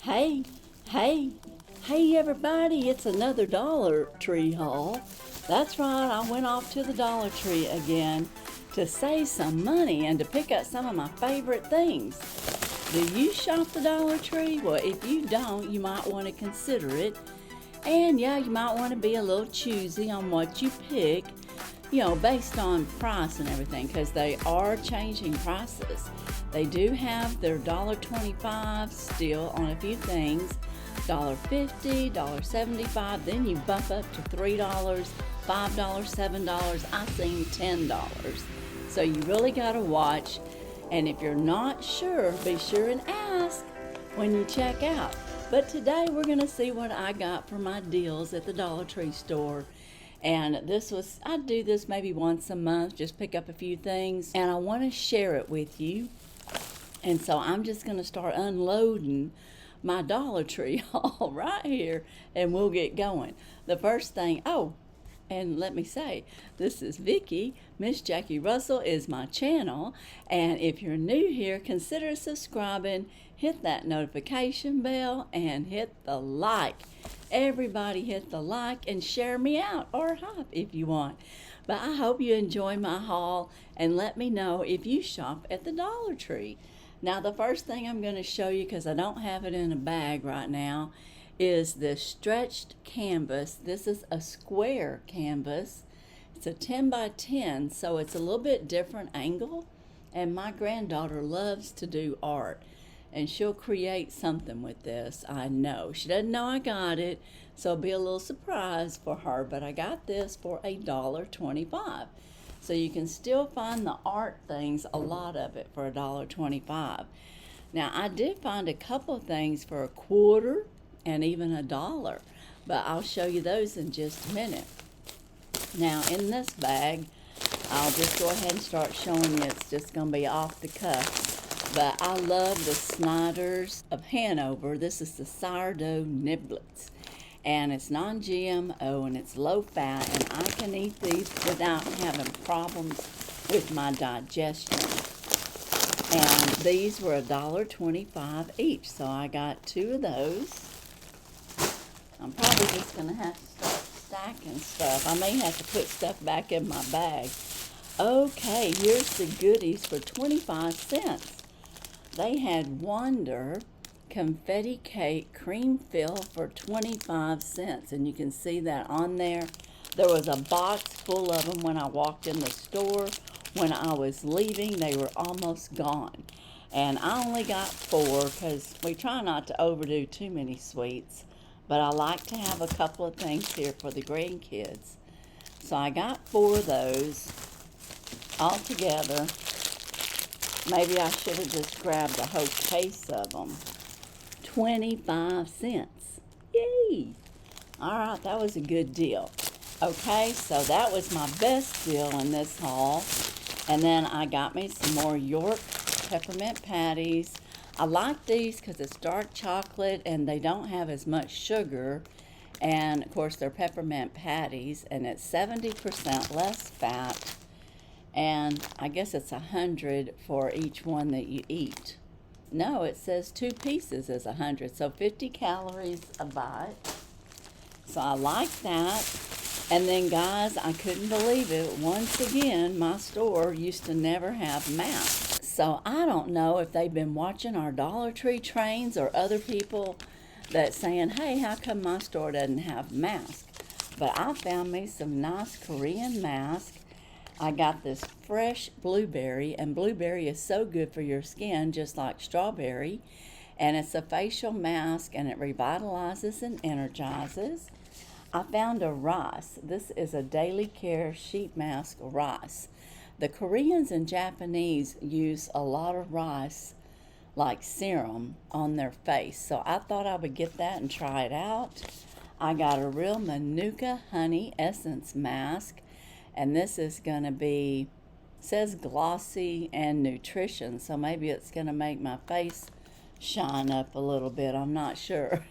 Hey, hey, hey everybody, it's another Dollar Tree haul. That's right, I went off to the Dollar Tree again to save some money and to pick up some of my favorite things. Do you shop the Dollar Tree? Well, if you don't, you might want to consider it. And yeah, you might want to be a little choosy on what you pick, based on price and everything, because they are changing prices. They do have their $1.25 still on a few things, $1.50, $1.75, then you bump up to $3, $5, $7, I've seen $10. So you really got to watch, and if you're not sure, be sure and ask when you check out. But today we're going to see what I got for my deals at the Dollar Tree store. And I do this maybe once a month, just pick up a few things, and I want to share it with you. And so I'm just going to start unloading my Dollar Tree haul right here, and we'll get going. The first thing, and let me say, this is Vicky. Miss Jackie Russell is my channel, and if you're new here, consider subscribing, hit that notification bell, and hit the like. Everybody hit the like and share me out, or hop if you want. But I hope you enjoy my haul, and let me know if you shop at the Dollar Tree. Now, the first thing I'm going to show you, because I don't have it in a bag right now, is the stretched canvas. This is a square canvas. It's a 10 by 10, so it's a little bit different angle. And my granddaughter loves to do art, and she'll create something with this, I know. She doesn't know I got it, so it'll be a little surprise for her, but I got this for $1.25. So you can still find the art things, a lot of it, for $1.25. Now, I did find a couple things for a quarter and even $1, but I'll show you those in just a minute. Now, in this bag, I'll just go ahead and start showing you. It's just going to be off the cuff, but I love the Snyder's of Hanover. This is the sourdough niblets, and it's non-GMO and it's low fat, and I can eat these without having problems with my digestion. And these were $1.25 each, so I got 2 of those. I'm probably just going to have to start stacking stuff. I may have to put stuff back in my bag. Okay, here's the goodies for 25 cents. They had Wonder Confetti Cake Cream Fill for 25 cents, and you can see that on there. There was a box full of them when I walked in the store. When I was leaving, they were almost gone. And I only got 4 because we try not to overdo too many sweets. But I like to have a couple of things here for the grandkids. So I got 4 of those all together. Maybe I should have just grabbed a whole case of them. 25 cents. Yay! Alright, that was a good deal. Okay, so that was my best deal in this haul. And then I got me some more York peppermint patties. I like these because it's dark chocolate and they don't have as much sugar. And of course they're peppermint patties, and it's 70% less fat. And I guess it's 100 for each one that you eat. No, it says 2 pieces is 100, so 50 calories a bite. So I like that. And then, guys, I couldn't believe it. Once again, my store used to never have masks. So I don't know if they've been watching our Dollar Tree trains or other people that's saying, hey, how come my store doesn't have masks? But I found me some nice Korean masks. I got this fresh blueberry, and blueberry is so good for your skin, just like strawberry. And it's a facial mask, and it revitalizes and energizes. I found a rice. This is a daily care sheet mask rice. The Koreans and Japanese use a lot of rice, like serum, on their face. So I thought I would get that and try it out. I got a real Manuka honey essence mask. And this is going to be, says glossy and nutrition, so maybe it's going to make my face shine up a little bit. I'm not sure.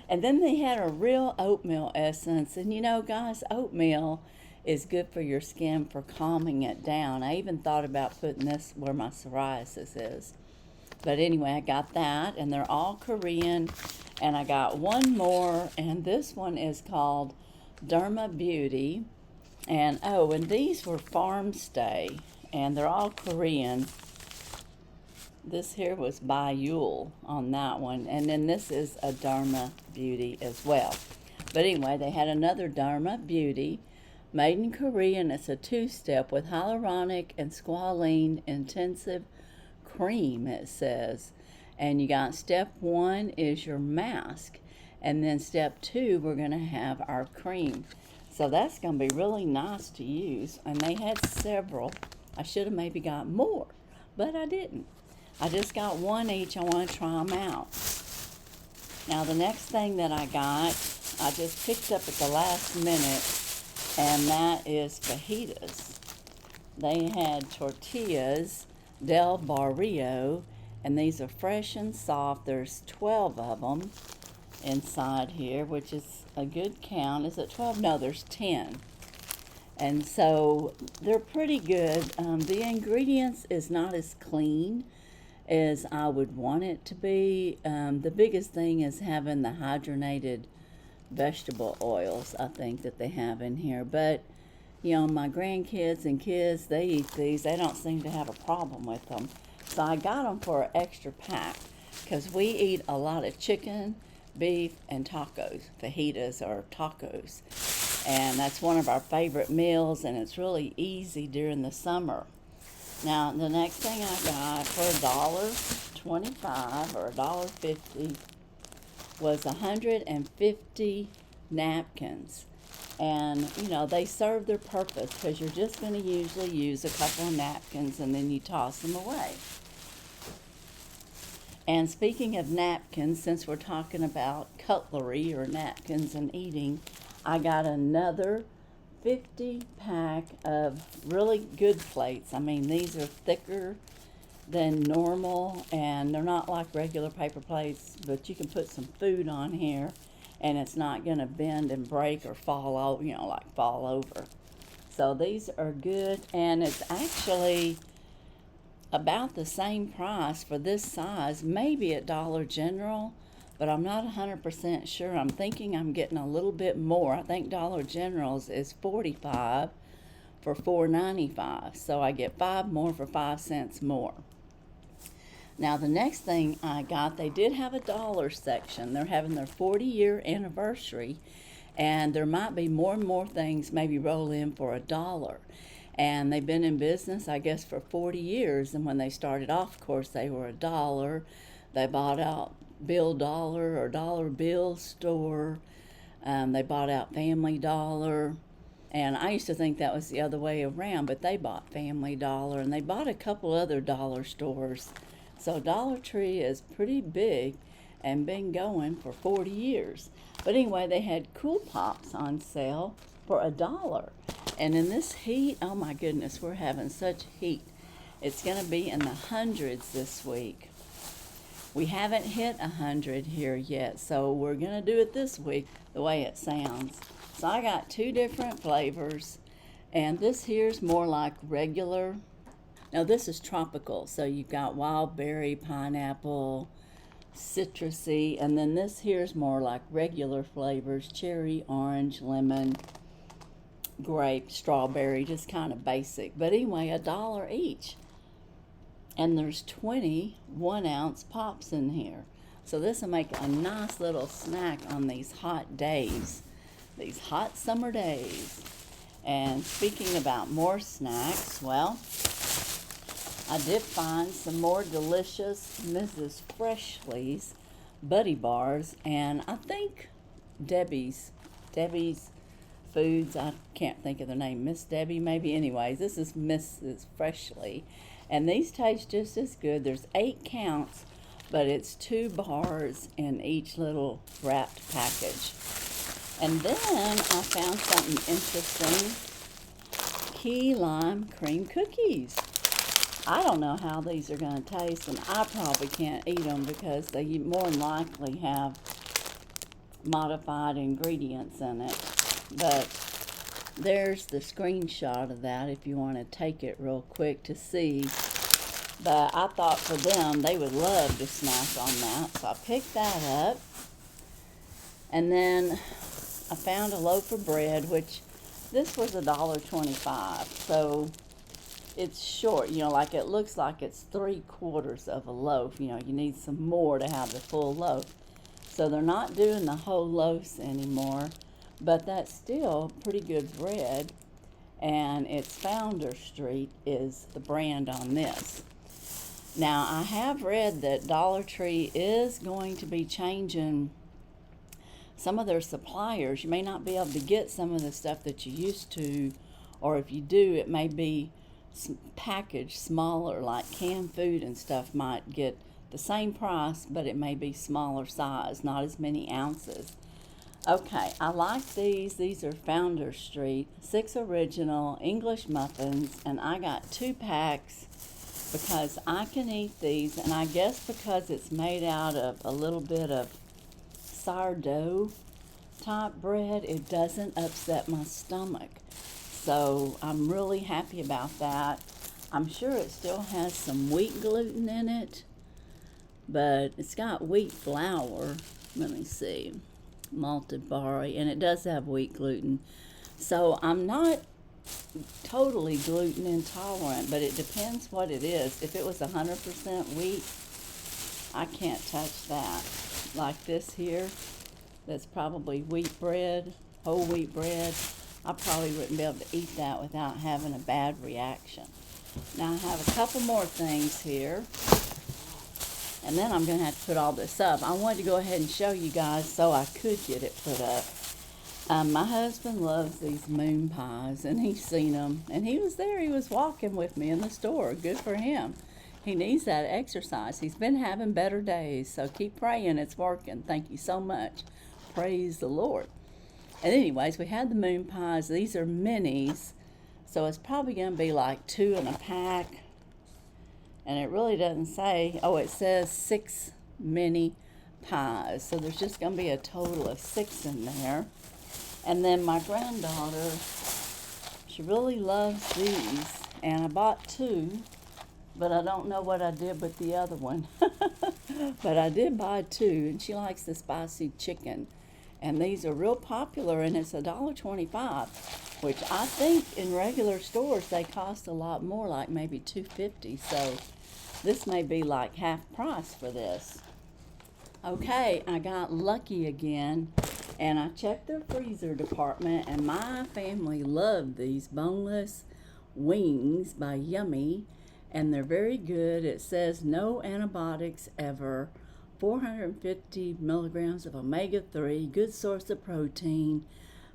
And then they had a real oatmeal essence. And you know, guys, oatmeal is good for your skin for calming it down. I even thought about putting this where my psoriasis is. But anyway, I got that, and they're all Korean. And I got one more, and this one is called Derma Beauty. And oh, and these were Farm Stay, and they're all Korean. This here was by Yule on that one, and then this is a Derma Beauty as well. But anyway, they had another Derma Beauty, made in Korea, and it's a two-step with hyaluronic and squalene intensive cream, it says. And you got step 1 is your mask, and then step 2 we're going to have our cream. So that's going to be really nice to use. And they had several. I should have maybe got more, but I didn't. I just got one each. I want to try them out. Now the next thing that I got, I just picked up at the last minute, and that is fajitas. They had tortillas del Barrio, and these are fresh and soft. There's 12 of them inside here, which is a good count. Is it 12? No, there's 10. And so they're pretty good. The ingredients is not as clean as I would want it to be. The biggest thing is having the hydrogenated vegetable oils, I think, that they have in here. But, you know, my grandkids and kids, they eat these. They don't seem to have a problem with them. So I got them for an extra pack because we eat a lot of chicken, beef, and tacos, fajitas or tacos. And that's one of our favorite meals, and it's really easy during the summer. Now, the next thing I got for $1.25 or $1.50 was 150 napkins. And, you know, they serve their purpose because you're just going to usually use a couple of napkins and then you toss them away. And speaking of napkins, since we're talking about cutlery or napkins and eating, I got another 50 pack of really good plates. I mean, these are thicker than normal, and they're not like regular paper plates, but you can put some food on here and it's not going to bend and break or fall out, you know, like fall over. So these are good, and it's actually about the same price for this size, maybe at Dollar General, but I'm not 100% sure. I'm thinking I'm getting a little bit more. I think Dollar General's is $45 for $4.95, so I get 5 more for 5 cents more. Now the next thing I got, they did have a dollar section. They're having their 40-year anniversary, and there might be more and more things maybe roll in for $1. And they've been in business, I guess, for 40 years. And when they started off, of course, they were $1. They bought out Bill Dollar or Dollar Bill store. They bought out Family Dollar. And I used to think that was the other way around, but they bought Family Dollar, and they bought a couple other dollar stores. So Dollar Tree is pretty big and been going for 40 years. But anyway, they had Cool Pops on sale for $1. And in this heat, oh my goodness, we're having such heat. It's going to be in the hundreds this week. We haven't hit 100 here yet, so we're going to do it this week the way it sounds. So I got 2 different flavors, and this here's more like regular. Now this is tropical, so you've got wild berry, pineapple, citrusy, and then this here's more like regular flavors, cherry, orange, lemon, grape, strawberry, just kind of basic. But anyway, $1 each. And there's 20 1-ounce pops in here. So this will make a nice little snack on these hot days, these hot summer days. And speaking about more snacks, well, I did find some more delicious Mrs. Freshly's Buddy Bars, and I think Debbie's Foods, I can't think of the name, Miss Debbie maybe. Anyways, this is Mrs. Freshly, and these taste just as good. There's 8 counts, but it's 2 bars in each little wrapped package. And then I found something interesting, key lime cream cookies. I don't know how these are going to taste, and I probably can't eat them because they more than likely have modified ingredients in it. But there's the screenshot of that if you want to take it real quick to see But I thought for them, they would love to snack on that. So I picked that up. And then I found a loaf of bread, which this was $1.25. So it's short, like it looks like it's 3/4 of a loaf. You need some more to have the full loaf. So they're not doing the whole loaves anymore, but that's still pretty good bread. And it's Founder Street is the brand on this. Now, I have read that Dollar Tree is going to be changing some of their suppliers. You may not be able to get some of the stuff that you used to, or if you do, it may be packaged smaller, like canned food and stuff might get the same price, but it may be smaller size, not as many ounces. Okay, I like these. These are Founder Street, 6 original English muffins, and I got 2 packs because I can eat these, and I guess because it's made out of a little bit of sourdough type bread, it doesn't upset my stomach. So I'm really happy about that. I'm sure it still has some wheat gluten in it, but it's got wheat flour. Let me see. Malted barley, and it does have wheat gluten. So I'm not totally gluten intolerant, but it depends what it is. If it was 100% wheat, I can't touch that. Like this here, that's probably wheat bread, whole wheat bread. I probably wouldn't be able to eat that without having a bad reaction. Now I have a couple more things here, and then I'm going to have to put all this up. I wanted to go ahead and show you guys so I could get it put up. My husband loves these moon pies, and he's seen them, and he was there. He was walking with me in the store. Good for him. He needs that exercise. He's been having better days, so keep praying. It's working. Thank you so much. Praise the Lord. And anyways, we had the moon pies. These are minis, so it's probably going to be like 2 in a pack. And it really doesn't say, oh, it says 6 mini pies. So there's just going to be a total of 6 in there. And then my granddaughter, she really loves these. And I bought 2, but I don't know what I did with the other one. But I did buy 2, and she likes the spicy chicken. And these are real popular, and it's $1.25, which I think in regular stores they cost a lot more, like maybe $2.50. So this may be like half price for this. Okay, I got lucky again, and I checked their freezer department, and my family loved these boneless wings by Yummy, and they're very good. It says no antibiotics ever. 450 milligrams of omega-3, good source of protein,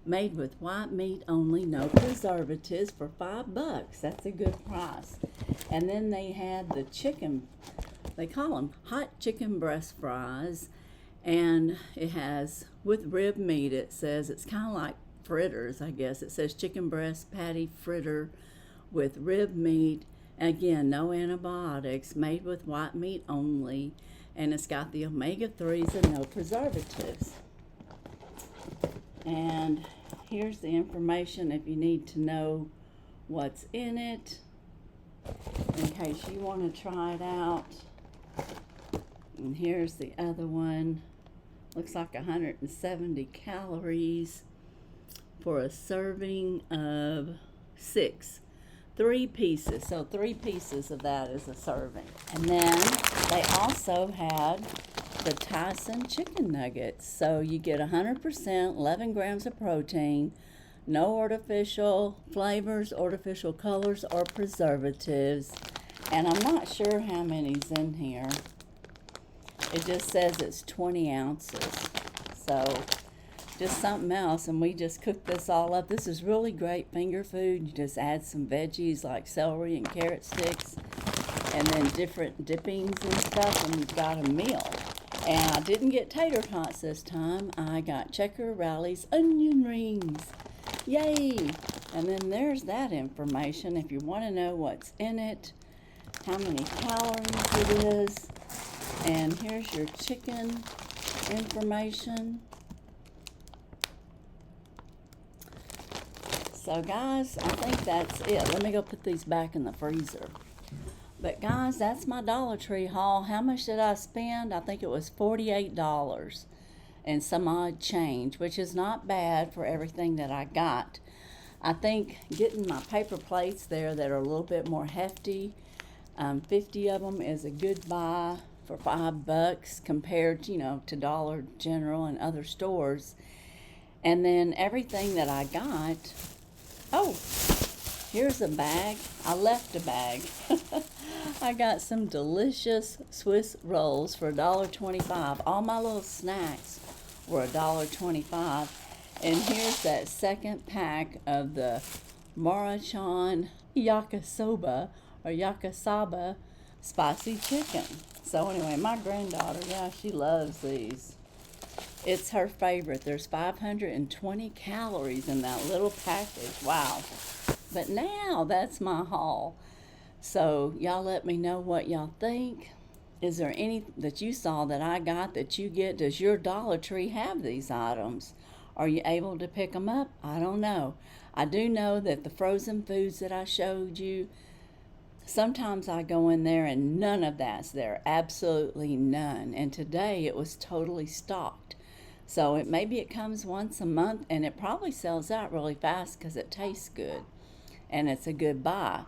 made with white meat only, no preservatives, for $5. That's a good price. And then they had the chicken, they call them hot chicken breast fries, and it has with rib meat. It says it's kind of like fritters, I guess. It says chicken breast patty fritter with rib meat. Again, no antibiotics, made with white meat only. And it's got the omega-3s and no preservatives. And here's the information if you need to know what's in it, in case you want to try it out. And here's the other one. Looks like 170 calories for a serving of 6. 3 pieces, so 3 pieces of that is a serving. And then they also had the Tyson chicken nuggets. So you get 100%, 11 grams of protein, no artificial flavors, artificial colors, or preservatives. And I'm not sure how many's in here. It just says it's 20 ounces. So just something else, and we just cooked this all up. This is really great finger food. You just add some veggies like celery and carrot sticks, and then different dippings and stuff, and you've got a meal. And I didn't get tater tots this time. I got Checker Rally's onion rings. Yay! And then there's that information if you want to know what's in it, how many calories it is, and here's your chicken information. So guys, I think that's it. Let me go put these back in the freezer. But guys, that's my Dollar Tree haul. How much did I spend? I think it was $48 and some odd change, which is not bad for everything that I got. I think getting my paper plates there that are a little bit more hefty, 50 of them is a good buy for $5 compared, to Dollar General and other stores. And then everything that I got, oh, here's a bag. I left a bag. I got some delicious Swiss rolls for $1.25. All my little snacks were $1.25. And here's that second pack of the Maruchan yakisoba or yakasaba spicy chicken. So anyway, my granddaughter, yeah, she loves these. It's her favorite. There's 520 calories in that little package. Wow. But now that's my haul. So y'all let me know what y'all think. Is there any that you saw that I got that you get? Does your Dollar Tree have these items? Are you able to pick them up? I don't know. I do know that the frozen foods that I showed you, sometimes I go in there and none of that's there. Absolutely none. And today it was totally stocked. So maybe it comes once a month, and it probably sells out really fast because it tastes good and it's a good buy.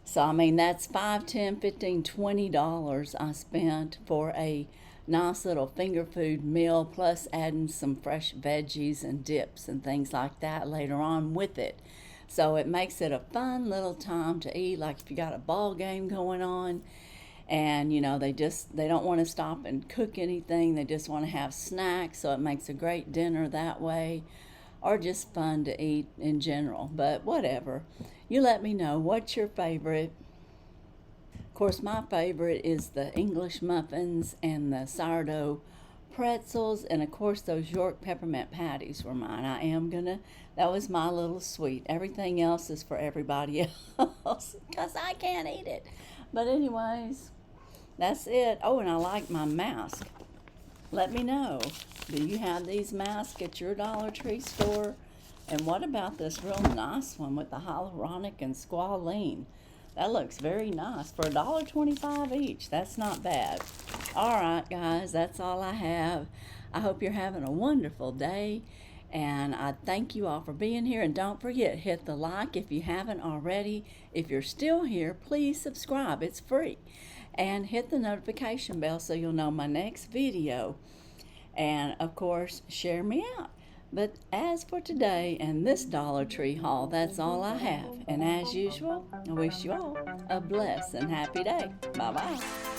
So I mean, that's $5, $10, $15, $20 I spent for a nice little finger food meal, plus adding some fresh veggies and dips and things like that later on with it. So it makes it a fun little time to eat, like if you got a ball game going on and they don't want to stop and cook anything, they just want to have snacks, so it makes a great dinner that way, or just fun to eat in general. But whatever, you let me know what's your favorite. Of course, my favorite is the English muffins and the sourdough pretzels, and of course those York peppermint patties were mine. That was my little sweet. Everything else is for everybody else because I can't eat it. But anyways, that's it. Oh, and I like my mask. Let me know. Do you have these masks at your Dollar Tree store? And what about this real nice one with the hyaluronic and squalene? That looks very nice for $1.25 each. That's not bad. All right, guys, that's all I have. I hope you're having a wonderful day, and I thank you all for being here. And don't forget, hit the like if you haven't already. If you're still here, please subscribe. It's free. And hit the notification bell so you'll know my next video. And, of course, share me out. But as for today and this Dollar Tree haul, that's all I have. And as usual, I wish you all a blessed and happy day. Bye-bye.